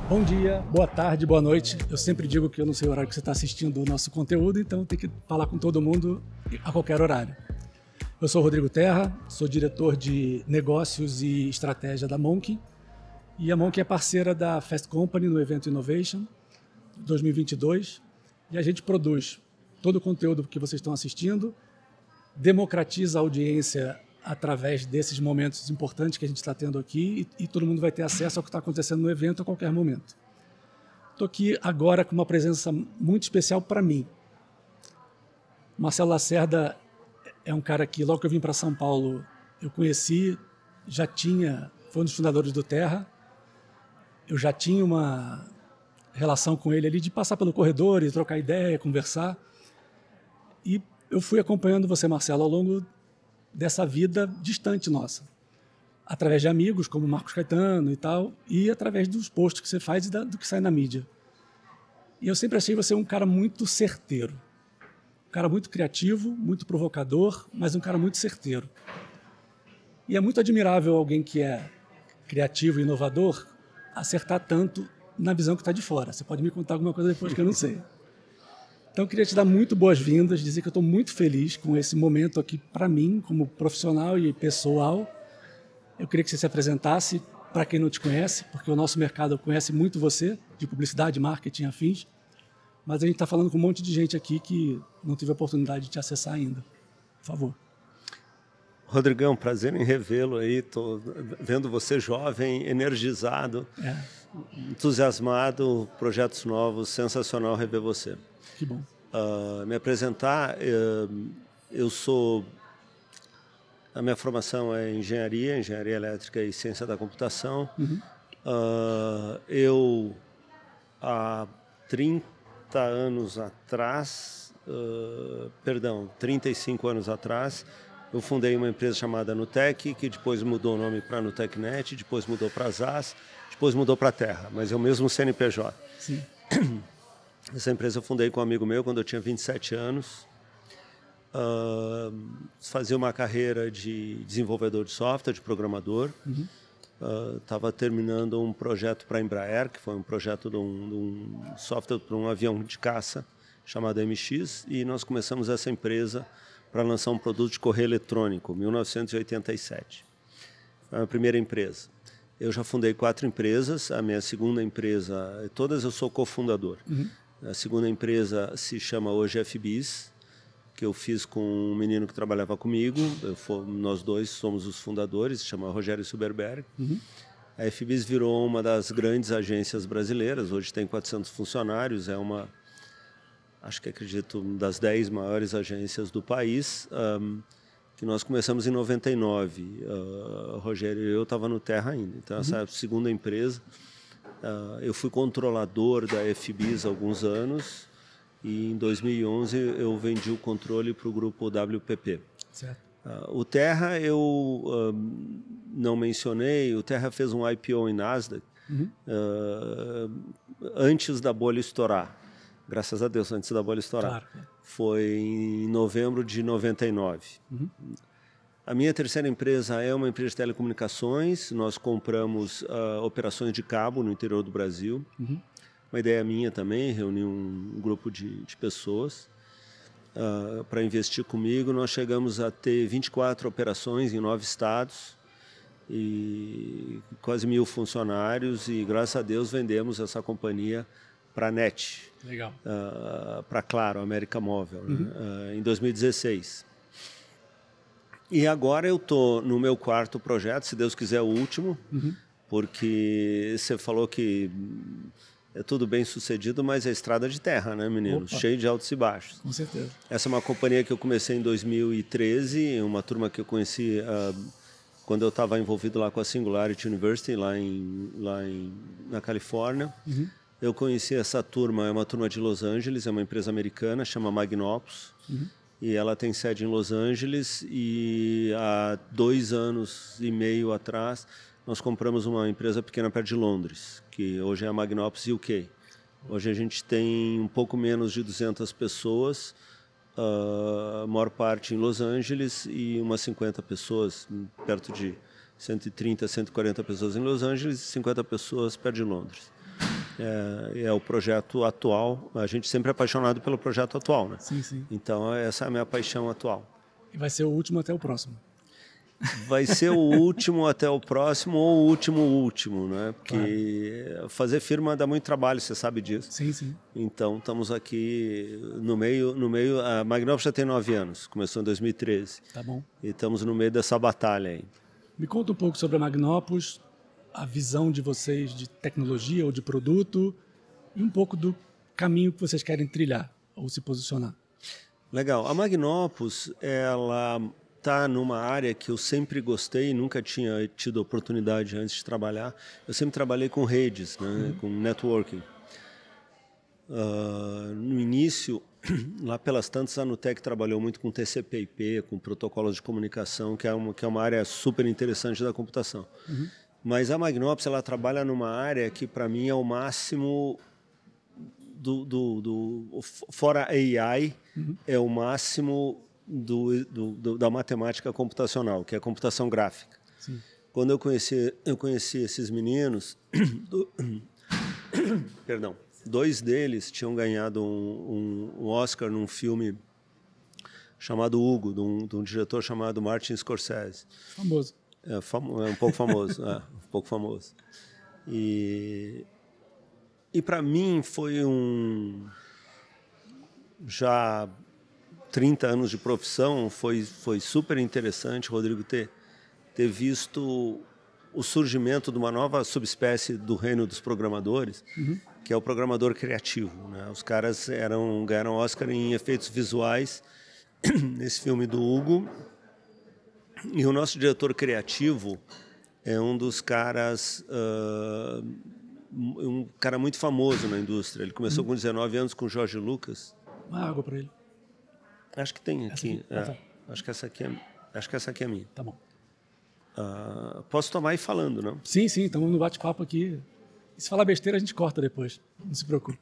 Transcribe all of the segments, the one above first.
Bom dia, boa tarde, boa noite. Eu sempre digo que eu não sei o horário que você está assistindo o nosso conteúdo, então tem que falar com todo mundo a qualquer horário. Eu sou o Rodrigo Terra, sou diretor de negócios e estratégia da Monki. E a Monki é parceira da Fast Company no evento Innovation 2022. E a gente produz todo o conteúdo que vocês estão assistindo, democratiza a audiência através desses momentos importantes que a gente está tendo aqui e todo mundo vai ter acesso ao que está acontecendo no evento a qualquer momento. Estou aqui agora com uma presença muito especial para mim. Marcelo Lacerda é um cara que, logo que eu vim para São Paulo, eu conheci, foi um dos fundadores do Terra, eu já tinha uma relação com ele ali de passar pelo corredor e trocar ideia, conversar. E eu fui acompanhando você, Marcelo, ao longo dessa vida distante nossa, através de amigos como Marcos Caetano e tal, e através dos posts que você faz e do que sai na mídia. E eu sempre achei você um cara muito certeiro, um cara muito criativo, muito provocador, mas um cara muito certeiro. E é muito admirável alguém que é criativo e inovador acertar tanto na visão que está de fora. Você pode me contar alguma coisa depois que eu não sei. Então, eu queria te dar muito boas-vindas, dizer que eu estou muito feliz com esse momento aqui para mim, como profissional e pessoal. Eu queria que você se apresentasse para quem não te conhece, porque o nosso mercado conhece muito você, de publicidade, marketing, afins, mas a gente está falando com um monte de gente aqui que não teve a oportunidade de te acessar ainda. Por favor. Rodrigão, prazer em revê-lo aí. Estou vendo você jovem, energizado, entusiasmado, projetos novos, sensacional rever você. Que bom. Me apresentar, a minha formação é engenharia elétrica e ciência da computação. Uhum. Eu, há 30 anos atrás, 35 anos atrás, eu fundei uma empresa chamada Nutec, que depois mudou o nome para Nutecnet, depois mudou para Zaz, depois mudou para Terra, mas é o mesmo CNPJ. Sim. Essa empresa eu fundei com um amigo meu quando eu tinha 27 anos. Fazia uma carreira de desenvolvedor de software, de programador. Estava terminando um projeto para a Embraer, que foi um projeto de um software para um avião de caça chamado MX, e nós começamos essa empresa para lançar um produto de correio eletrônico, em 1987. Foi a primeira empresa. Eu já fundei 4 empresas, a minha segunda empresa, todas eu sou cofundador. A segunda empresa se chama hoje FBIS, que eu fiz com um menino que trabalhava comigo, nós dois somos os fundadores, se chama Rogério Silberberg. A FBIS virou uma das grandes agências brasileiras, hoje tem 400 funcionários, acredito, das 10 maiores agências do país, que nós começamos em 99. Rogério e eu estava no Terra ainda, então essa é a segunda empresa. Eu fui controlador da FBIS há alguns anos e em 2011 eu vendi o controle para o grupo WPP. Certo. O Terra eu não mencionei, o Terra fez um IPO em Nasdaq antes da bolha estourar. Graças a Deus, antes da bolha estourar. Claro. Foi em novembro de 99. A minha terceira empresa é uma empresa de telecomunicações. Nós compramos operações de cabo no interior do Brasil. Uma ideia minha também, reuni um grupo de pessoas para investir comigo. Nós chegamos a ter 24 operações em 9 estados e quase 1.000 funcionários e, graças a Deus, vendemos essa companhia para a NET. Legal. Para Claro, América Móvel, né? Em 2016. E agora eu estou no meu 4º projeto, se Deus quiser o último, porque você falou que é tudo bem sucedido, mas é estrada de terra, né, menino? Opa. Cheio de altos e baixos. Com certeza. Essa é uma companhia que eu comecei em 2013, uma turma que eu conheci quando eu estava envolvido lá com a Singularity University, na Califórnia. Eu conheci essa turma, é uma turma de Los Angeles, é uma empresa americana, chama Magnopus. E ela tem sede em Los Angeles e há 2 anos e meio atrás nós compramos uma empresa pequena perto de Londres, que hoje é a Magnopus UK. Hoje a gente tem um pouco menos de 200 pessoas, a maior parte em Los Angeles e umas 50 pessoas, perto de 130, 140 pessoas em Los Angeles e 50 pessoas perto de Londres. é o projeto atual. A gente sempre é apaixonado pelo projeto atual, né? Sim, sim. Então, essa é a minha paixão atual. E vai ser o último até o próximo. Vai ser o último até o próximo ou o último, né? Porque fazer firma dá muito trabalho, você sabe disso. Sim, sim. Então, estamos aqui no meio. A Magnópolis já tem 9 anos, começou em 2013. Tá bom. E estamos no meio dessa batalha aí. Me conta um pouco sobre a Magnópolis, a visão de vocês de tecnologia ou de produto e um pouco do caminho que vocês querem trilhar ou se posicionar. Legal. A Magnópolis, ela está numa área que eu sempre gostei, nunca tinha tido oportunidade antes de trabalhar. Eu sempre trabalhei com redes, né, com networking. No início, lá pelas tantas, a Nutec trabalhou muito com TCP/IP, com protocolos de comunicação, que é uma área super interessante da computação. Mas a Magnópolis, ela trabalha numa área que, para mim, é o máximo fora AI, é o máximo da matemática computacional, que é a computação gráfica. Sim. Quando eu conheci esses meninos, perdão, 2 deles tinham ganhado um Oscar num filme chamado Hugo, de um diretor chamado Martin Scorsese. Famoso. É um pouco famoso, um pouco famoso. E para mim foi já 30 anos de profissão, foi super interessante, Rodrigo, ter visto o surgimento de uma nova subespécie do reino dos programadores, que é o programador criativo, né? Os caras ganharam Oscar em efeitos visuais nesse filme do Hugo. E o nosso diretor criativo é um dos caras, um cara muito famoso na indústria. Ele começou com 19 anos com o Jorge Lucas. Uma água para ele. Acho que tem aqui. Tá. Acho que essa aqui é minha. Tá bom. Posso tomar e ir falando, não? Sim, estamos no bate-papo aqui. E se falar besteira, a gente corta depois. Não se preocupe.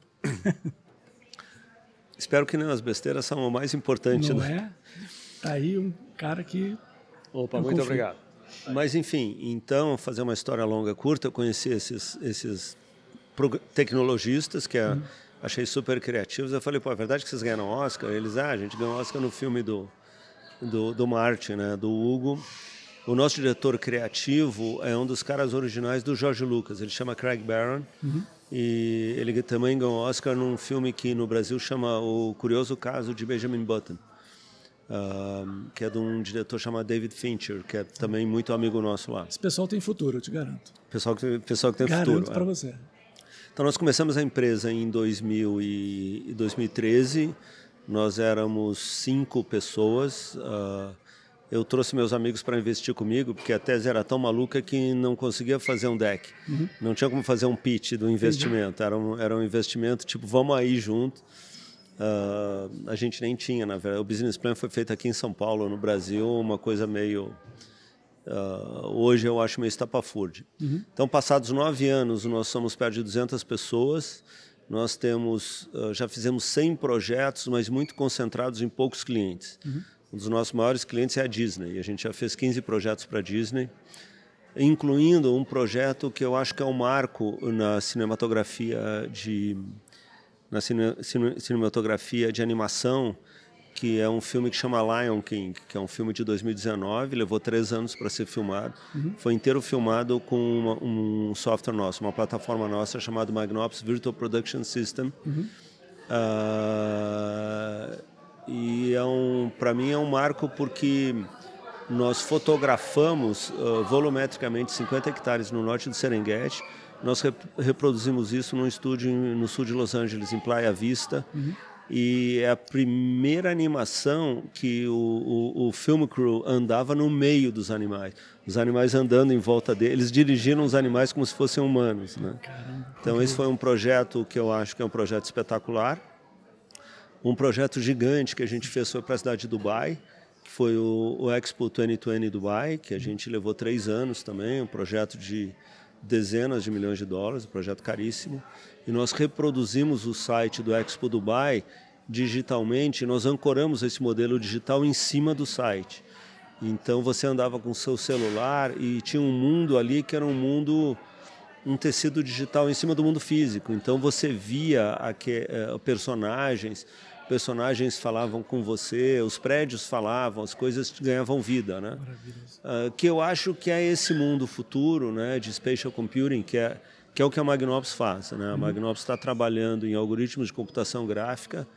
Espero que não. As besteiras são o mais importante. Não é? Tá aí um cara que... Opa, muito obrigado. Mas, enfim, então, fazer uma história longa, curta, eu conheci esses tecnologistas que achei super criativos. Eu falei, pô, é verdade que vocês ganharam Oscar? Eles, a gente ganhou Oscar no filme do Martin, né, do Hugo. O nosso diretor criativo é um dos caras originais do Jorge Lucas. Ele chama Craig Barron. E ele também ganhou Oscar num filme que no Brasil chama O Curioso Caso de Benjamin Button. Que é de um diretor chamado David Fincher, que é também muito amigo nosso lá. Esse pessoal tem futuro, eu te garanto. Pessoal que tem futuro. Garanto para você. Então, nós começamos a empresa em 2013. Nós éramos 5 pessoas. Eu trouxe meus amigos para investir comigo, porque a tese era tão maluca que não conseguia fazer um deck. Não tinha como fazer um pitch do investimento. Era um investimento tipo, vamos aí junto. A gente nem tinha, na verdade. O business plan foi feito aqui em São Paulo, no Brasil, uma coisa meio... hoje eu acho meio estapafúrdia. Então, passados 9 anos, nós somos perto de 200 pessoas. Nós temos, já fizemos 100 projetos, mas muito concentrados em poucos clientes. Um dos nossos maiores clientes é a Disney. A gente já fez 15 projetos para a Disney, incluindo um projeto que eu acho que é um marco na cinematografia de animação, que é um filme que chama Lion King, que é um filme de 2019, levou 3 anos para ser filmado. Foi inteiro filmado com um software nosso, uma plataforma nossa chamada Magnópolis Virtual Production System. E para mim é um marco porque nós fotografamos volumetricamente 50 hectares no norte do Serengeti. Nós reproduzimos isso num estúdio no sul de Los Angeles, em Playa Vista. E é a primeira animação que o film crew andava no meio dos animais. Os animais andando em volta deles. Eles dirigiram os animais como se fossem humanos, né? Caramba, então esse foi um projeto que eu acho que é um projeto espetacular. Um projeto gigante que a gente fez foi para a cidade de Dubai, que foi o Expo 2020 Dubai, que a gente levou 3 anos também, um projeto de dezenas de milhões de dólares, um projeto caríssimo. E nós reproduzimos o site do Expo Dubai digitalmente, nós ancoramos esse modelo digital em cima do site. Então você andava com o seu celular e tinha um mundo ali que era um mundo um tecido digital em cima do mundo físico. Então você via personagens falavam com você, os prédios falavam, as coisas ganhavam vida, né? Que eu acho que é esse mundo futuro, né, de spatial computing, que é o que a Magnopus faz, né? A Magnopus está trabalhando em algoritmos de computação gráfica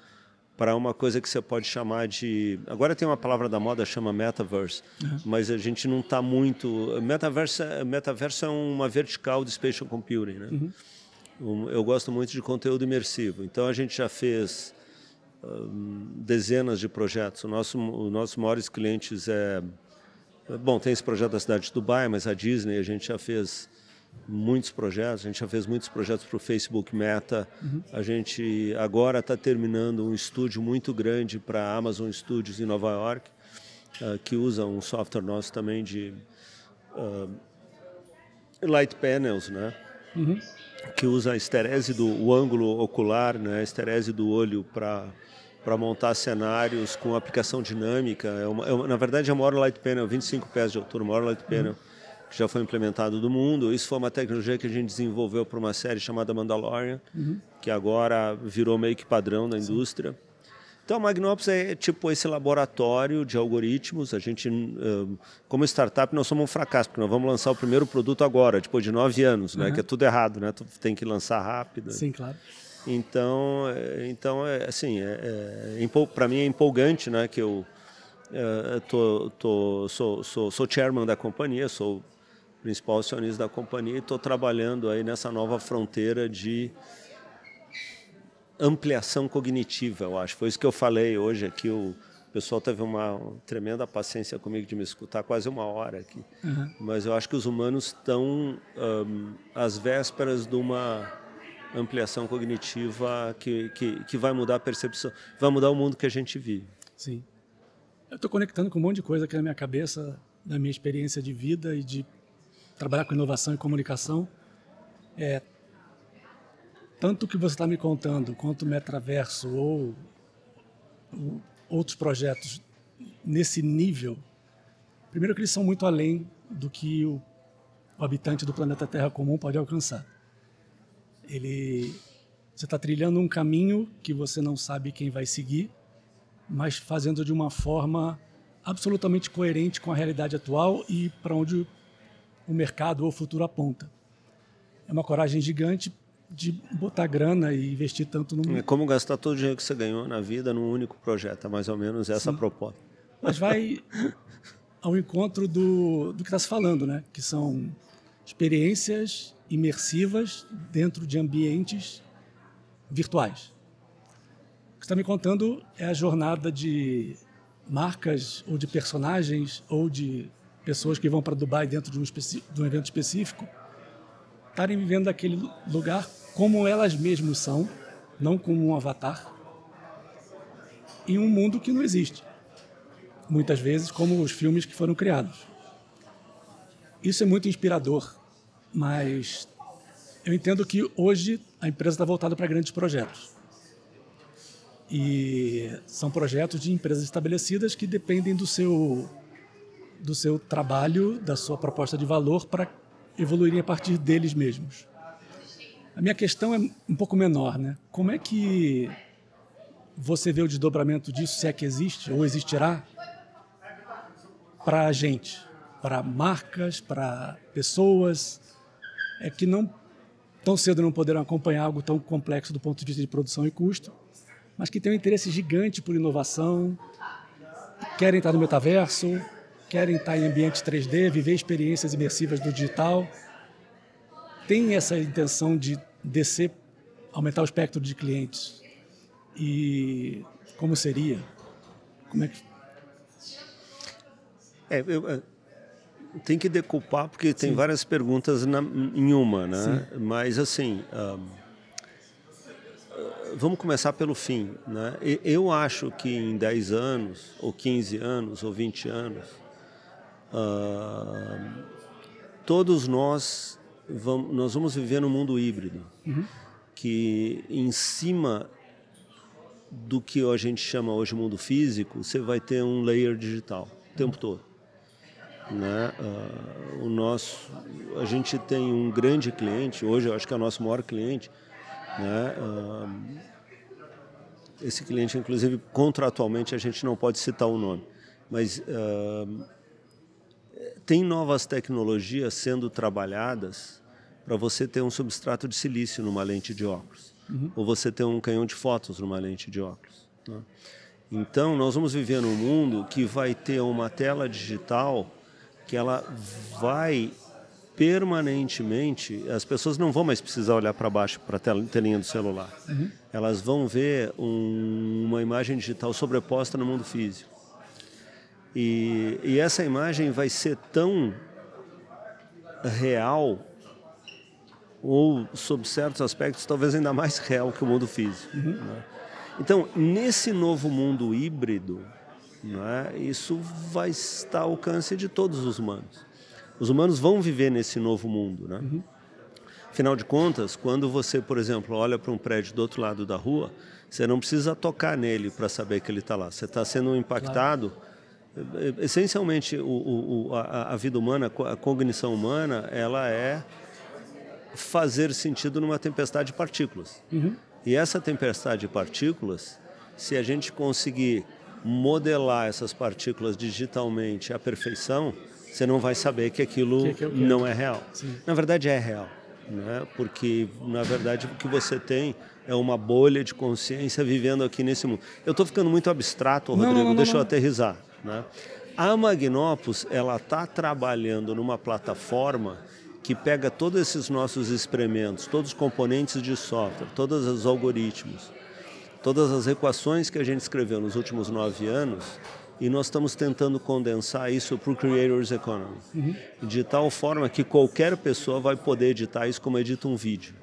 para uma coisa que você pode chamar de... Agora tem uma palavra da moda, chama metaverse, mas a gente não está muito... Metaverso é uma vertical de spatial computing, né? Eu gosto muito de conteúdo imersivo, então a gente já fez dezenas de projetos. Os nossos maiores clientes tem esse projeto da cidade de Dubai, mas a Disney a gente já fez muitos projetos, a gente já fez muitos projetos para o Facebook Meta, a gente agora está terminando um estúdio muito grande para a Amazon Studios em Nova York, que usa um software nosso também de light panels, né? Que usa a esterese o ângulo ocular, né? A esterese do olho para montar cenários com aplicação dinâmica. Na verdade, é o maior light panel, 25 pés de altura, o maior light panel que já foi implementado do mundo. Isso foi uma tecnologia que a gente desenvolveu para uma série chamada Mandalorian, que agora virou meio que padrão da indústria. Então, a Magnopus é tipo esse laboratório de algoritmos. A gente, como startup, nós somos um fracasso, porque nós vamos lançar o primeiro produto agora, depois de 9 anos, né? Que é tudo errado, né? Tu tem que lançar rápido. Sim, claro. Então assim, para mim é empolgante, né? Que eu sou chairman da companhia, sou o principal acionista da companhia e estou trabalhando aí nessa nova fronteira de ampliação cognitiva, eu acho. Foi isso que eu falei hoje aqui. O pessoal teve uma tremenda paciência comigo de me escutar, quase 1 hora aqui. Mas eu acho que os humanos estão às vésperas de uma ampliação cognitiva que vai mudar a percepção, vai mudar o mundo que a gente vive. Sim. Eu estou conectando com um monte de coisa aqui na minha cabeça, da minha experiência de vida e de trabalhar com inovação e comunicação. Tanto o que você está me contando, quanto o Metaverso ou outros projetos nesse nível, primeiro que eles são muito além do que o habitante do planeta Terra comum pode alcançar. Você está trilhando um caminho que você não sabe quem vai seguir, mas fazendo de uma forma absolutamente coerente com a realidade atual e para onde o mercado ou o futuro aponta. É uma coragem gigante de botar grana e investir tanto no... É como gastar todo o dinheiro que você ganhou na vida num único projeto, é mais ou menos essa a proposta. Mas vai ao encontro do que está se falando, né? Que são experiências imersivas dentro de ambientes virtuais. O que você está me contando é a jornada de marcas ou de personagens ou de pessoas que vão para Dubai dentro de um evento específico estarem vivendo aquele lugar como elas mesmas são, não como um avatar, em um mundo que não existe. Muitas vezes como os filmes que foram criados. Isso é muito inspirador, mas eu entendo que hoje a empresa está voltada para grandes projetos. E são projetos de empresas estabelecidas que dependem do seu trabalho, da sua proposta de valor para evoluírem a partir deles mesmos. A minha questão é um pouco menor, né? Como é que você vê o desdobramento disso, se é que existe ou existirá, para a gente, para marcas, para pessoas que não tão cedo não poderão acompanhar algo tão complexo do ponto de vista de produção e custo, mas que têm um interesse gigante por inovação, querem estar no metaverso, querem estar em ambientes 3D, viver experiências imersivas do digital, tem essa intenção de descer, aumentar o espectro de clientes. E como seria? Como é que... Tem que decupar, porque tem várias perguntas em uma, né? Sim. Mas, assim, vamos começar pelo fim, né? Eu acho que em 10 anos, ou 15 anos, ou 20 anos, todos nós vamos viver num mundo híbrido, que em cima do que a gente chama hoje mundo físico, você vai ter um layer digital o tempo todo. né? A gente tem um grande cliente, hoje eu acho que é o nosso maior cliente, né? Esse cliente, inclusive, contratualmente, a gente não pode citar o nome, mas tem novas tecnologias sendo trabalhadas para você ter um substrato de silício numa lente de óculos, ou você ter um canhão de fótons numa lente de óculos, né? Então, nós vamos viver num mundo que vai ter uma tela digital que ela vai permanentemente, as pessoas não vão mais precisar olhar para baixo para a telinha do celular. Elas vão ver uma imagem digital sobreposta no mundo físico. E essa imagem vai ser tão real, ou sob certos aspectos, talvez ainda mais real que o mundo físico. Né? Então, nesse novo mundo híbrido, né, isso vai estar ao alcance de todos os humanos. Os humanos vão viver nesse novo mundo, né? Afinal de contas, quando você, por exemplo, olha para um prédio do outro lado da rua, você não precisa tocar nele para saber que ele está lá. Você está sendo impactado. Claro. Essencialmente, a vida humana, a cognição humana, ela é fazer sentido numa tempestade de partículas. E essa tempestade de partículas, se a gente conseguir modelar essas partículas digitalmente à perfeição, você não vai saber que aquilo não é real. Sim. Na verdade, é real, né? Porque, na verdade, o que você tem é uma bolha de consciência vivendo aqui nesse mundo. Eu estou ficando muito abstrato, Rodrigo, deixa eu aterrissar, né? A Magnopus, ela está trabalhando numa plataforma que pega todos esses nossos experimentos, todos os componentes de software, todos os algoritmos, todas as equações que a gente escreveu nos últimos 9 anos, e nós estamos tentando condensar isso para o Creators Economy, de tal forma que qualquer pessoa vai poder editar isso como edita um vídeo.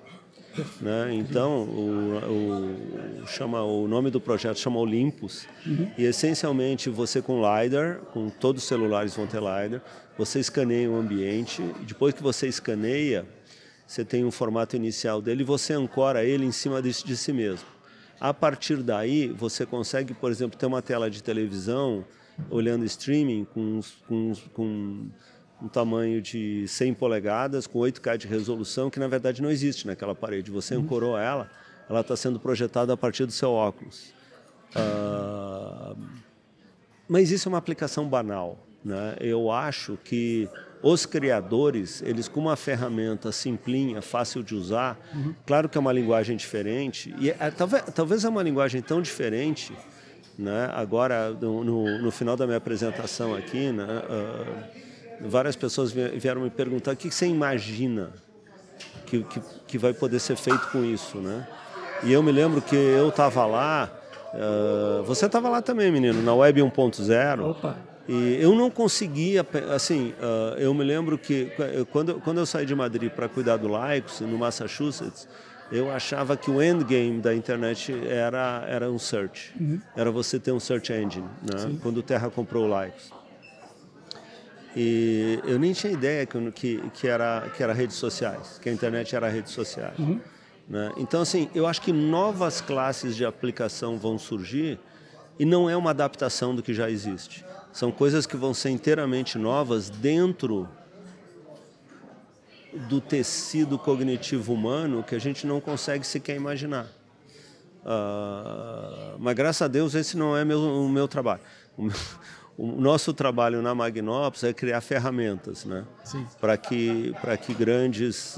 Né? Então, o nome do projeto chama Olympus, e essencialmente você com LiDAR, com todos os celulares vão ter LiDAR, você escaneia o ambiente, e depois que você escaneia, você tem um formato inicial dele e você ancora ele em cima de si mesmo. A partir daí, você consegue, por exemplo, ter uma tela de televisão olhando streaming com um tamanho de 100 polegadas, com 8K de resolução, que na verdade não existe naquela parede. Você ancorou ela está sendo projetada a partir do seu óculos. Mas isso é uma aplicação banal, né? Eu acho que os criadores, eles com uma ferramenta simplinha, fácil de usar, claro que é uma linguagem diferente, e talvez é uma linguagem tão diferente, né? Agora, no final da minha apresentação aqui, né, várias pessoas vieram me perguntar o que você imagina que vai poder ser feito com isso, né? E eu me lembro que eu estava lá, você estava lá também, menino, na Web 1.0. Opa! E eu não conseguia, assim, eu me lembro que quando eu saí de Madrid para cuidar do Lycos, no Massachusetts, eu achava que o endgame da internet era um search, era você ter um search engine, né? Quando o Terra comprou o Lycos. E eu nem tinha ideia que era redes sociais, que a internet era redes sociais. Né? Então, assim, eu acho que novas classes de aplicação vão surgir e não é uma adaptação do que já existe. São coisas que vão ser inteiramente novas dentro do tecido cognitivo humano que a gente não consegue sequer imaginar. Mas, graças a Deus, esse não é o meu trabalho. O nosso trabalho na Magnopus é criar ferramentas, né? Para que grandes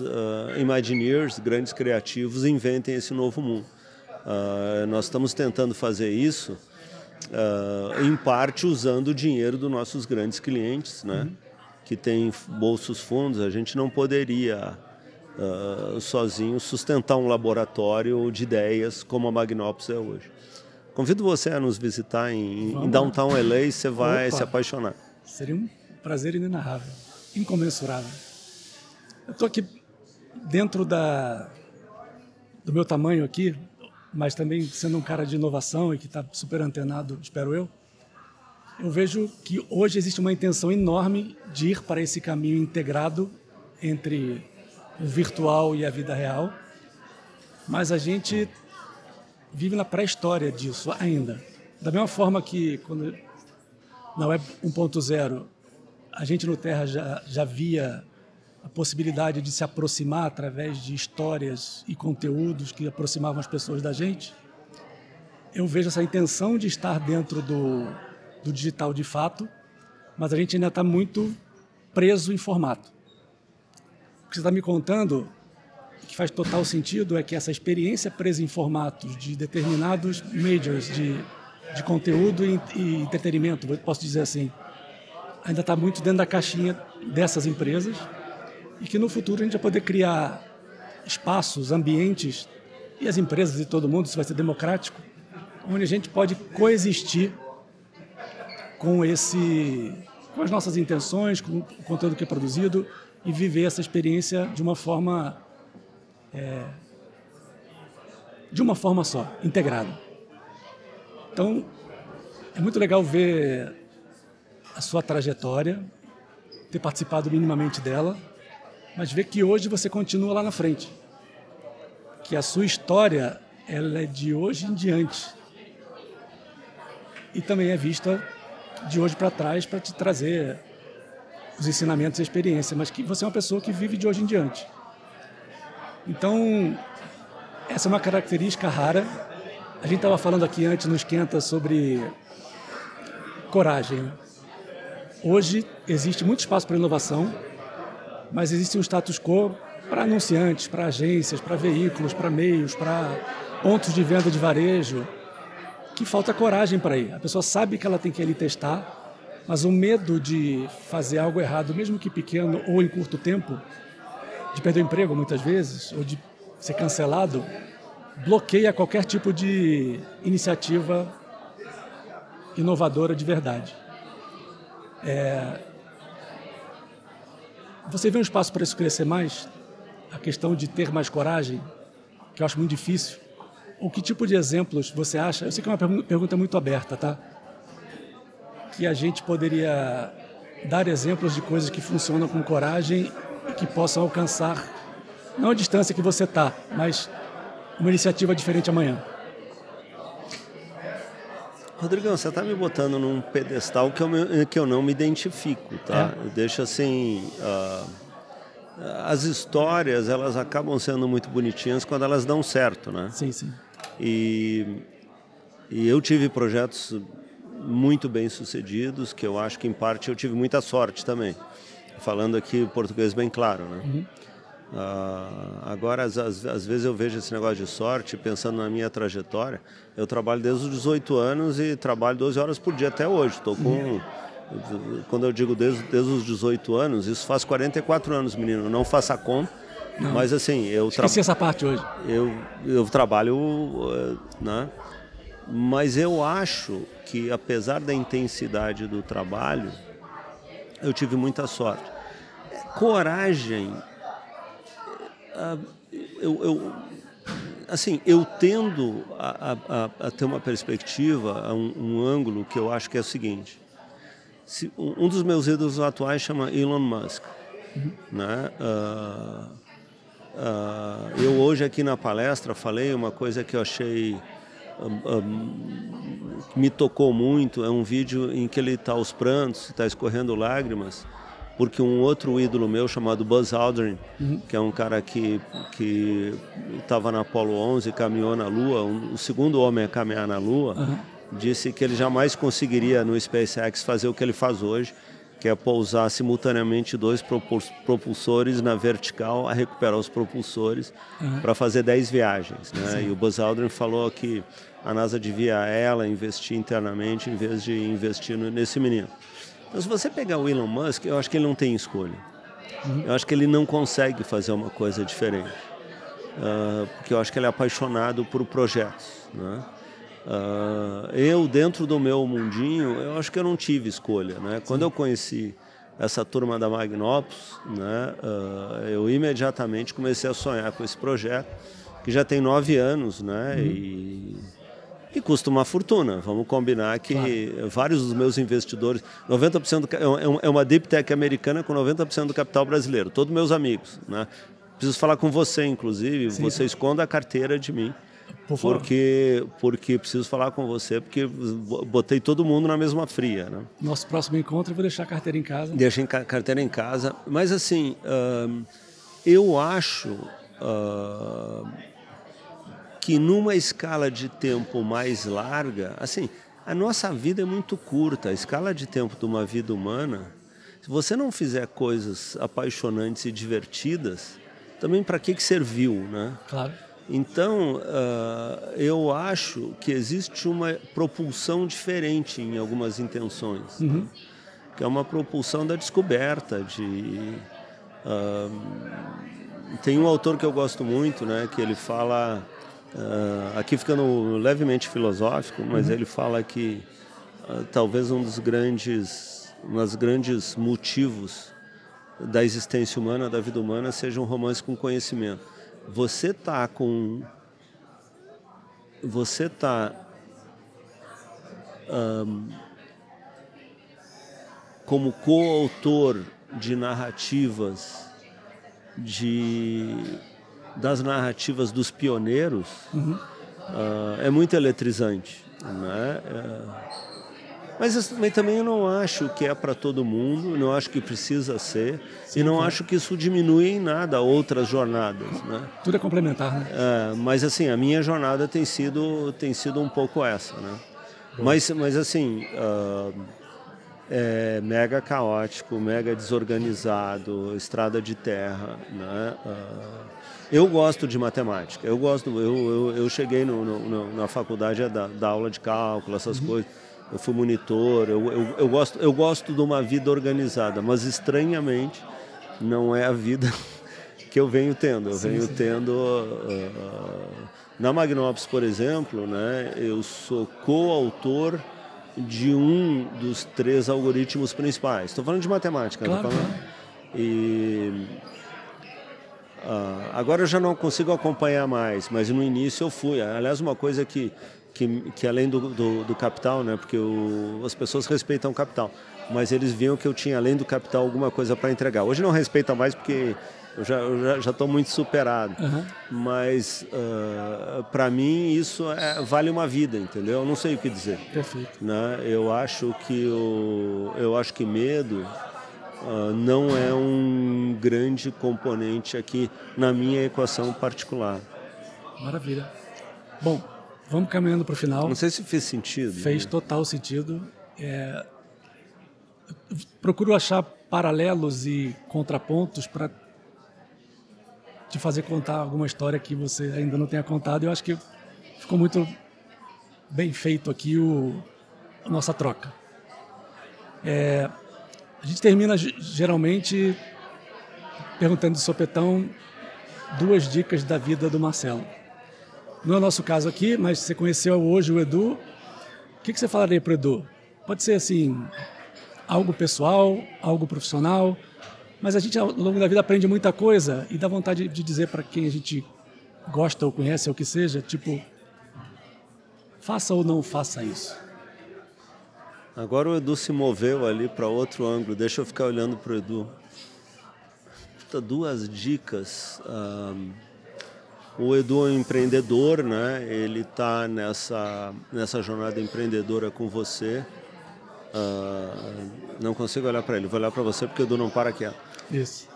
Imagineers, grandes criativos, inventem esse novo mundo. Nós estamos tentando fazer isso, em parte usando o dinheiro dos nossos grandes clientes, né? Que têm bolsos fundos. A gente não poderia sozinho sustentar um laboratório de ideias como a Magnopus é hoje. Convido você a nos visitar em Downtown LA, você vai se apaixonar. Seria um prazer inenarrável, incomensurável. Eu estou aqui dentro do meu tamanho aqui, mas também sendo um cara de inovação e que está super antenado, espero eu vejo que hoje existe uma intenção enorme de ir para esse caminho integrado entre o virtual e a vida real, mas a gente vive na pré-história disso ainda. Da mesma forma que quando na Web 1.0 a gente no Terra já via a possibilidade de se aproximar através de histórias e conteúdos que aproximavam as pessoas da gente. Eu vejo essa intenção de estar dentro do digital de fato, mas a gente ainda está muito preso em formato. O que você está me contando, que faz total sentido, é que essa experiência presa em formatos de determinados majors de conteúdo e entretenimento, posso dizer assim, ainda está muito dentro da caixinha dessas empresas e que no futuro a gente vai poder criar espaços, ambientes, e as empresas e todo mundo, isso vai ser democrático, onde a gente pode coexistir com as nossas intenções, com o conteúdo que é produzido e viver essa experiência de uma forma só, integrada. Então, é muito legal ver a sua trajetória, ter participado minimamente dela, mas ver que hoje você continua lá na frente. Que a sua história, ela é de hoje em diante. E também é vista de hoje para trás para te trazer os ensinamentos e a experiência, mas que você é uma pessoa que vive de hoje em diante. Então, essa é uma característica rara. A gente estava falando aqui antes no Esquenta sobre coragem, né? Hoje existe muito espaço para inovação, mas existe um status quo para anunciantes, para agências, para veículos, para meios, para pontos de venda de varejo, que falta coragem para ir. A pessoa sabe que ela tem que ir ali testar, mas o medo de fazer algo errado, mesmo que pequeno ou em curto tempo, de perder o emprego muitas vezes, ou de ser cancelado, bloqueia qualquer tipo de iniciativa inovadora de verdade. Você vê um espaço para isso crescer mais? A questão de ter mais coragem, que eu acho muito difícil. Ou que tipo de exemplos você acha? Eu sei que é uma pergunta muito aberta, tá? Que a gente poderia dar exemplos de coisas que funcionam com coragem e que possam alcançar, não a distância que você está, mas uma iniciativa diferente amanhã. Rodrigão, você está me botando num pedestal que eu não me identifico, tá? Eu deixo assim... as histórias, elas acabam sendo muito bonitinhas quando elas dão certo, né? Sim, sim. E eu tive projetos muito bem sucedidos, que eu acho que em parte eu tive muita sorte também. Falando aqui português bem claro, né? Uhum. Agora, às vezes eu vejo esse negócio de sorte, pensando na minha trajetória. Eu trabalho desde os 18 anos e trabalho 12 horas por dia até hoje. Estou com... Quando eu digo desde os 18 anos, isso faz 44 anos, menino. Não faça conta, não. Mas assim... Esqueci essa parte hoje. Eu trabalho, né? Mas eu acho que, apesar da intensidade do trabalho, eu tive muita sorte. Coragem... eu tendo a ter uma perspectiva, um ângulo que eu acho que é o seguinte. Um dos meus ídolos atuais chama Elon Musk. Uhum. Né? Eu hoje aqui na palestra falei uma coisa que eu achei... me tocou muito. É um vídeo em que ele está aos prantos, está escorrendo lágrimas, porque um outro ídolo meu chamado Buzz Aldrin, que é um cara que estava na Apollo 11 e caminhou na Lua, o segundo homem a caminhar na Lua, disse que ele jamais conseguiria no SpaceX fazer o que ele faz hoje, que é pousar simultaneamente 2 propulsores na vertical, a recuperar os propulsores para fazer 10 viagens. Né? E o Buzz Aldrin falou que a NASA devia investir internamente em vez de investir nesse menino. Então, se você pegar o Elon Musk, eu acho que ele não tem escolha. Eu acho que ele não consegue fazer uma coisa diferente. Porque eu acho que ele é apaixonado por projetos. Né? Eu, dentro do meu mundinho, eu acho que eu não tive escolha. Né? Quando eu conheci essa turma da Magnopus, né, eu imediatamente comecei a sonhar com esse projeto, que já tem 9 anos, né, e custa uma fortuna. Vamos combinar que vários dos meus investidores, 90% é uma deep tech americana com 90% do capital brasileiro, todos meus amigos. Né? Preciso falar com você, inclusive, você esconda a carteira de mim. Por favor. Porque preciso falar com você, porque botei todo mundo na mesma fria, né? Nosso próximo encontro eu vou deixar a carteira em casa. Deixa a carteira em casa. Mas, assim, eu acho que numa escala de tempo mais larga, assim, a nossa vida é muito curta. A escala de tempo de uma vida humana, se você não fizer coisas apaixonantes e divertidas, também para que serviu, né? Claro. Então, eu acho que existe uma propulsão diferente em algumas intenções, né? Que é uma propulsão da descoberta. Tem um autor que eu gosto muito, né, que ele fala, aqui ficando levemente filosófico, mas ele fala que talvez um dos grandes motivos da existência humana, da vida humana, seja um romance com conhecimento. Você está como coautor de narrativas, das narrativas dos pioneiros, é muito eletrizante, né? Mas também eu não acho que é para todo mundo, não acho que precisa ser, sim, e não acho que isso diminui em nada outras jornadas, né? Tudo é complementar, né? Mas assim, a minha jornada tem sido um pouco essa, né? Mas assim, é mega caótico, mega desorganizado, estrada de terra, né? Eu gosto de matemática, eu cheguei na faculdade a dar aula de cálculo, essas coisas. Eu fui monitor, eu gosto de uma vida organizada, mas estranhamente não é a vida que eu venho tendo. Na Magnópolis, por exemplo, né, eu sou coautor de um dos 3 algoritmos principais. Estou falando de matemática. Claro, E agora eu já não consigo acompanhar mais, mas no início eu fui. Aliás, uma coisa que além do capital, né, porque as pessoas respeitam o capital, mas eles viam que eu tinha, além do capital, alguma coisa para entregar. Hoje não respeitam mais porque eu já estou muito superado. Mas para mim isso vale uma vida, entendeu? Eu não sei o que dizer. Perfeito. Né? Eu acho que medo não é um grande componente aqui na minha equação particular. Maravilha. Bom, vamos caminhando para o final. Não sei se fez sentido. Fez total sentido. Procuro achar paralelos e contrapontos para te fazer contar alguma história que você ainda não tenha contado. Eu acho que ficou muito bem feito aqui a nossa troca. A gente termina geralmente perguntando de sopetão 2 dicas da vida do Marcelo. Não é o nosso caso aqui, mas você conheceu hoje o Edu. O que você falaria para o Edu? Pode ser assim, algo pessoal, algo profissional, mas a gente ao longo da vida aprende muita coisa e dá vontade de dizer para quem a gente gosta ou conhece ou o que seja, tipo, faça ou não faça isso. Agora o Edu se moveu ali para outro ângulo, deixa eu ficar olhando para o Edu. 2 dicas. O Edu é um empreendedor, né? Ele está nessa jornada empreendedora com você. Não consigo olhar para ele, vou olhar para você porque o Edu não para quieto. Isso.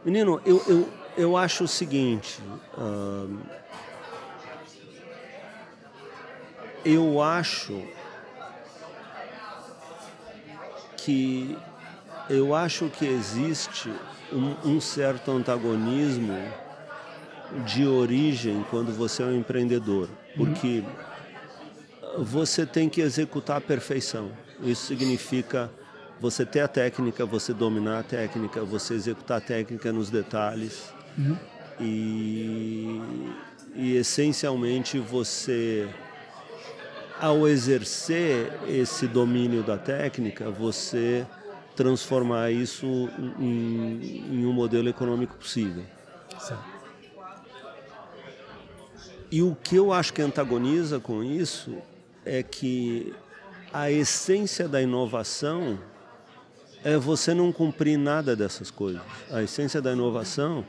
Menino, eu acho o seguinte, eu acho que existe um certo antagonismo de origem quando você é um empreendedor, porque você tem que executar a perfeição. Isso significa você ter a técnica, você dominar a técnica, você executar a técnica nos detalhes e essencialmente você, ao exercer esse domínio da técnica, você transformar isso em um modelo econômico possível. Certo. E o que eu acho que antagoniza com isso é que a essência da inovação é você não cumprir nada dessas coisas. A essência da inovação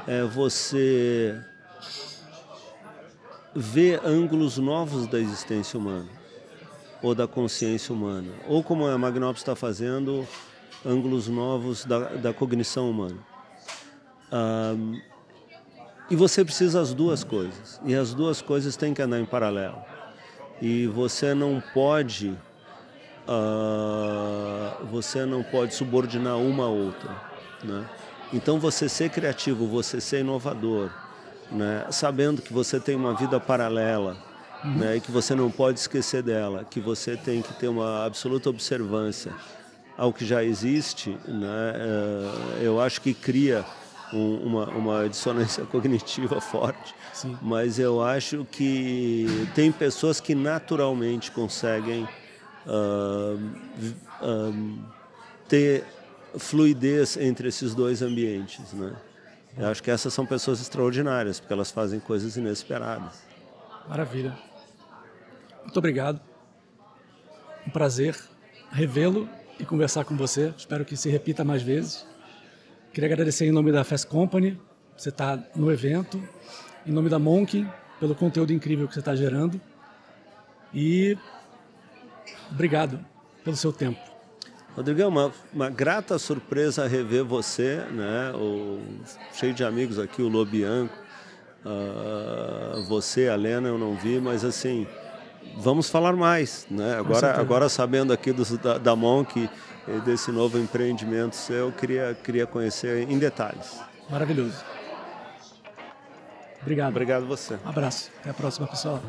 é você ver ângulos novos da existência humana, ou da consciência humana, ou como a Magnópolis está fazendo, ângulos novos da cognição humana. E você precisa das duas coisas, e as duas coisas têm que andar em paralelo. E você não pode subordinar uma a outra, né? Então você ser criativo, você ser inovador, né? Sabendo que você tem uma vida paralela, né? E que você não pode esquecer dela, que você tem que ter uma absoluta observância ao que já existe, né? Eu acho que cria uma dissonância cognitiva forte. Sim. Mas eu acho que tem pessoas que naturalmente conseguem ter fluidez entre esses dois ambientes, né? Eu acho que essas são pessoas extraordinárias, porque elas fazem coisas inesperadas. Maravilha. Muito obrigado. Um prazer revê-lo e conversar com você. Espero que se repita mais vezes. Queria agradecer em nome da Fast Company, você está no evento, em nome da Monk, pelo conteúdo incrível que você está gerando. E obrigado pelo seu tempo. Rodrigo, é uma grata surpresa rever você, né? Cheio de amigos aqui, o Lobianco, você, a Lena, eu não vi, mas assim, vamos falar mais, né? Agora sabendo aqui da Monk e desse novo empreendimento seu, eu queria conhecer em detalhes. Maravilhoso. Obrigado. Obrigado a você. Um abraço. Até a próxima, pessoal.